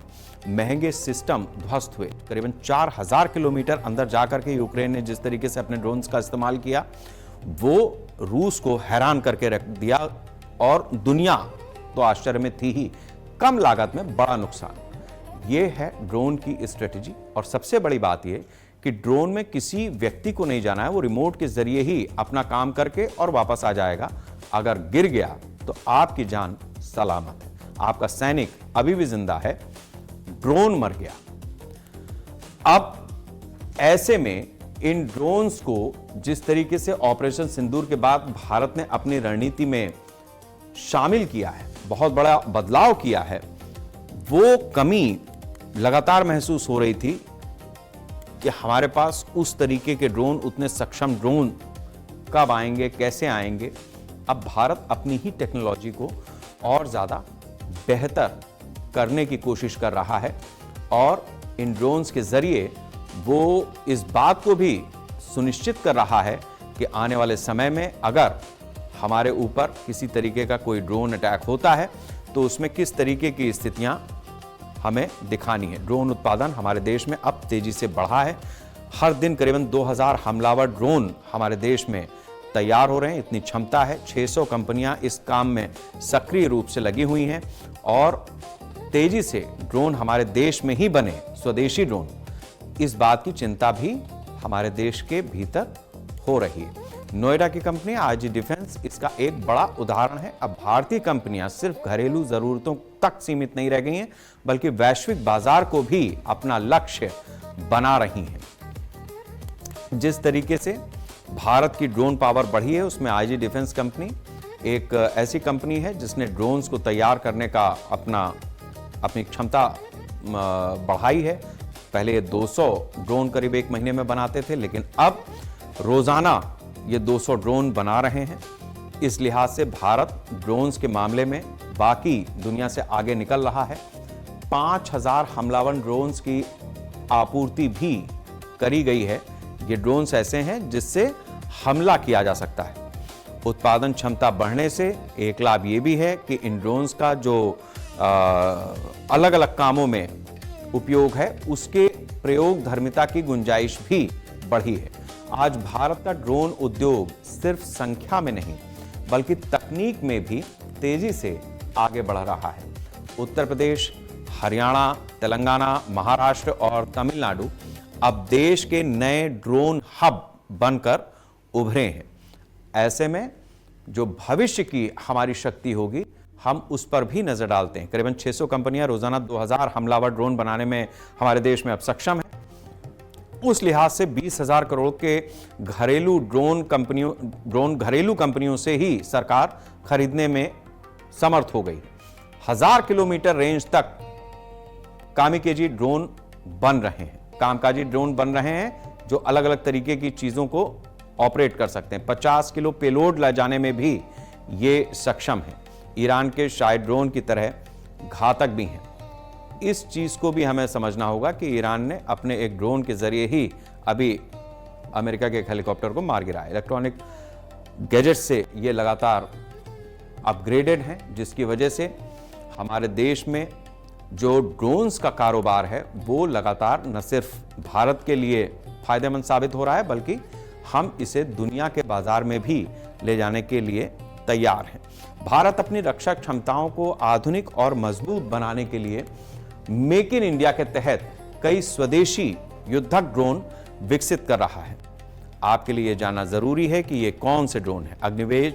S1: महंगे सिस्टम ध्वस्त हुए। करीबन 4000 किलोमीटर अंदर जाकर के यूक्रेन ने जिस तरीके से अपने ड्रोन्स का इस्तेमाल किया वो रूस को हैरान करके रख दिया और दुनिया तो आश्चर्य में थी ही। कम लागत में बड़ा नुकसान, ये है ड्रोन की स्ट्रेटजी। और सबसे बड़ी बात यह कि ड्रोन में किसी व्यक्ति को नहीं जाना है, वो रिमोट के जरिए ही अपना काम करके और वापस आ जाएगा। अगर गिर गया तो आपकी जान सलामत है, आपका सैनिक अभी भी जिंदा है, ड्रोन मर गया। अब ऐसे में इन ड्रोन्स को जिस तरीके से ऑपरेशन सिंदूर के बाद भारत ने अपनी रणनीति में शामिल किया है, बहुत बड़ा बदलाव किया है, वो कमी लगातार महसूस हो रही थी कि हमारे पास उस तरीके के ड्रोन, उतने सक्षम ड्रोन कब आएंगे, कैसे आएंगे। अब भारत अपनी ही टेक्नोलॉजी को और ज़्यादा बेहतर करने की कोशिश कर रहा है और इन ड्रोन्स के ज़रिए वो इस बात को भी सुनिश्चित कर रहा है कि आने वाले समय में अगर हमारे ऊपर किसी तरीके का कोई ड्रोन अटैक होता है तो उसमें किस तरीके की स्थितियां हमें दिखानी है। ड्रोन उत्पादन हमारे देश में अब तेजी से बढ़ा है। हर दिन करीबन 2000 हमलावर ड्रोन हमारे देश में तैयार हो रहे हैं, इतनी क्षमता है। 600 कंपनियां इस काम में सक्रिय रूप से लगी हुई हैं और तेजी से ड्रोन हमारे देश में ही बने, स्वदेशी ड्रोन, इस बात की चिंता भी हमारे देश के भीतर हो रही है। नोएडा की कंपनी आईजी डिफेंस इसका एक बड़ा उदाहरण है। अब भारतीय कंपनियां सिर्फ घरेलू जरूरतों तक सीमित नहीं रह गई हैं, बल्कि वैश्विक बाजार को भी अपना लक्ष्य बना रही हैं। जिस तरीके से भारत की ड्रोन पावर बढ़ी है, उसमें आईजी डिफेंस कंपनी एक ऐसी कंपनी है जिसने ड्रोन्स को तैयार करने का अपनी क्षमता बढ़ाई है। पहले ये 200 ड्रोन करीब एक महीने में बनाते थे, लेकिन अब रोजाना ये 200 ड्रोन बना रहे हैं। इस लिहाज से भारत ड्रोन्स के मामले में बाकी दुनिया से आगे निकल रहा है। 5000 हमलावर ड्रोन्स की आपूर्ति भी करी गई है। ये ड्रोन्स ऐसे हैं जिससे हमला किया जा सकता है। उत्पादन क्षमता बढ़ने से एक लाभ ये भी है कि इन ड्रोन्स का जो अलग अलग कामों में उपयोग है, उसके प्रयोग धर्मिता की गुंजाइश भी बढ़ी है। आज भारत का ड्रोन उद्योग सिर्फ संख्या में नहीं बल्कि तकनीक में भी तेजी से आगे बढ़ रहा है। उत्तर प्रदेश, हरियाणा, तेलंगाना, महाराष्ट्र और तमिलनाडु अब देश के नए ड्रोन हब बनकर उभरे हैं। ऐसे में जो भविष्य की हमारी शक्ति होगी, हम उस पर भी नजर डालते हैं। करीबन 600 कंपनियां रोजाना 2000 हमलावर ड्रोन बनाने में हमारे देश में अब सक्षम है। उस लिहाज से 20,000 करोड़ के घरेलू ड्रोन घरेलू कंपनियों से ही सरकार खरीदने में समर्थ हो गई। 1000 किलोमीटर रेंज तक कामकाजी ड्रोन बन रहे हैं जो अलग अलग तरीके की चीजों को ऑपरेट कर सकते हैं। 50 किलो पेलोड ले जाने में भी ये सक्षम है। ईरान के शायद ड्रोन की तरह घातक भी हैं। इस चीज को भी हमें समझना होगा कि ईरान ने अपने एक ड्रोन के जरिए ही अभी अमेरिका के एक हेलीकॉप्टर को मार गिराया। इलेक्ट्रॉनिक गैजेट से ये लगातार अपग्रेडेड हैं, जिसकी वजह से हमारे देश में जो ड्रोन्स का कारोबार है वो लगातार न सिर्फ भारत के लिए फायदेमंद साबित हो रहा है, बल्कि हम इसे दुनिया के बाजार में भी ले जाने के लिए तैयार हैं। भारत अपनी रक्षा क्षमताओं को आधुनिक और मजबूत बनाने के लिए मेक इन इंडिया के तहत कई स्वदेशी युद्धक ड्रोन विकसित कर रहा है। आपके लिए जानना जरूरी है कि ये कौन से ड्रोन है। अग्निवेश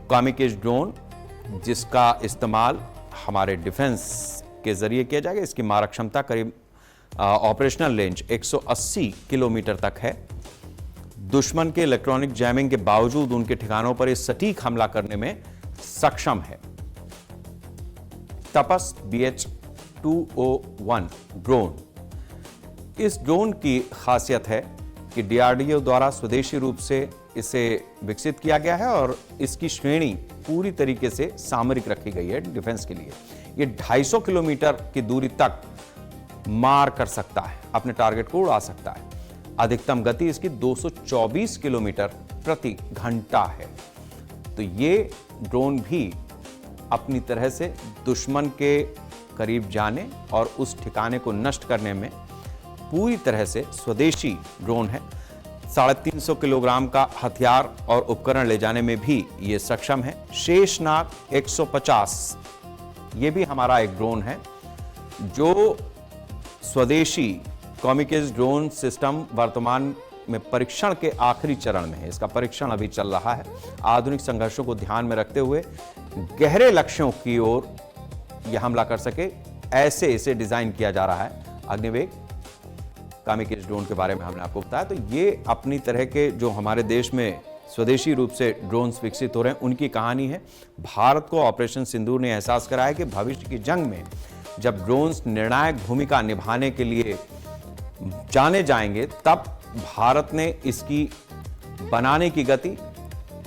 S1: कामिकेज ड्रोन, जिसका इस्तेमाल हमारे डिफेंस के जरिए किया जाएगा। इसकी मारक क्षमता करीब ऑपरेशनल रेंज 180 किलोमीटर तक है। दुश्मन के इलेक्ट्रॉनिक जैमिंग के बावजूद उनके ठिकानों पर इस सटीक हमला करने में सक्षम है। तपस BH-201 ड्रोन, इस ड्रोन की खासियत है कि डीआरडीओ द्वारा स्वदेशी रूप से इसे विकसित किया गया है और इसकी श्रेणी पूरी तरीके से सामरिक रखी गई है डिफेंस के लिए। ये 250 किलोमीटर की दूरी तक मार कर सकता है, अपने टारगेट को उड़ा सकता है। अधिकतम गति इसकी 224 किलोमीटर प्रति घंटा है। तो ये ड्रोन भी अपनी तरह से दुश्मन के करीब जाने और उस ठिकाने को नष्ट करने में पूरी तरह से स्वदेशी ड्रोन है। 350 किलोग्राम का हथियार और उपकरण ले जाने में भी ये सक्षम है। शेषनाग 150, ये भी हमारा एक ड्रोन है जो स्वदेशी कामिकेज ड्रोन सिस्टम वर्तमान में परीक्षण के आखिरी चरण में है। इसका परीक्षण अभी चल रहा है। आधुनिक संघर्षों को ध्यान में रखते हुए गहरे लक्ष्यों की ओर यह हमला कर सके, ऐसे इसे डिजाइन किया जा रहा है। अग्निवेग कामिकेज ड्रोन के बारे में हमने आपको बताया। तो ये अपनी तरह के जो हमारे देश में स्वदेशी रूप से ड्रोन्स विकसित हो रहे हैं, उनकी कहानी है। भारत को ऑपरेशन सिंदूर ने एहसास कराया कि भविष्य की जंग में जब ड्रोन्स निर्णायक भूमिका निभाने के लिए जाने जाएंगे, तब भारत ने इसकी बनाने की गति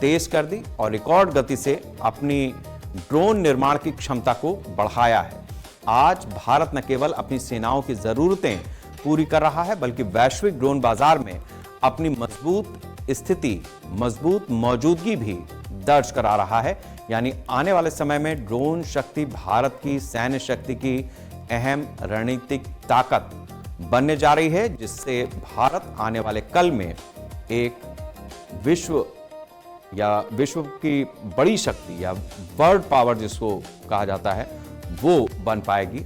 S1: तेज कर दी और रिकॉर्ड गति से अपनी ड्रोन निर्माण की क्षमता को बढ़ाया है। आज भारत न केवल अपनी सेनाओं की जरूरतें पूरी कर रहा है, बल्कि वैश्विक ड्रोन बाजार में अपनी मजबूत स्थिति, मजबूत मौजूदगी भी दर्ज करा रहा है। यानी आने वाले समय में ड्रोन शक्ति भारत की सैन्य शक्ति की अहम रणनीतिक ताकत बनने जा रही है, जिससे भारत आने वाले कल में एक विश्व की बड़ी शक्ति या वर्ल्ड पावर जिसको कहा जाता है, वो बन पाएगी।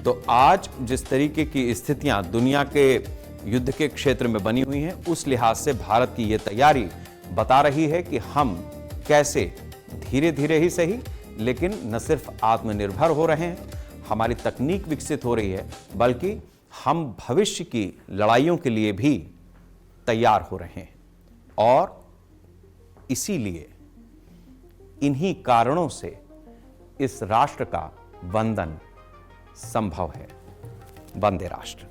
S1: तो आज जिस तरीके की स्थितियां दुनिया के युद्ध के क्षेत्र में बनी हुई हैं, उस लिहाज से भारत की ये तैयारी बता रही है कि हम कैसे धीरे धीरे ही सही, लेकिन न सिर्फ आत्मनिर्भर हो रहे हैं, हमारी तकनीक विकसित हो रही है, बल्कि हम भविष्य की लड़ाइयों के लिए भी तैयार हो रहे हैं। और इसीलिए इन्हीं कारणों से इस राष्ट्र का वंदन संभव है। वंदे राष्ट्र।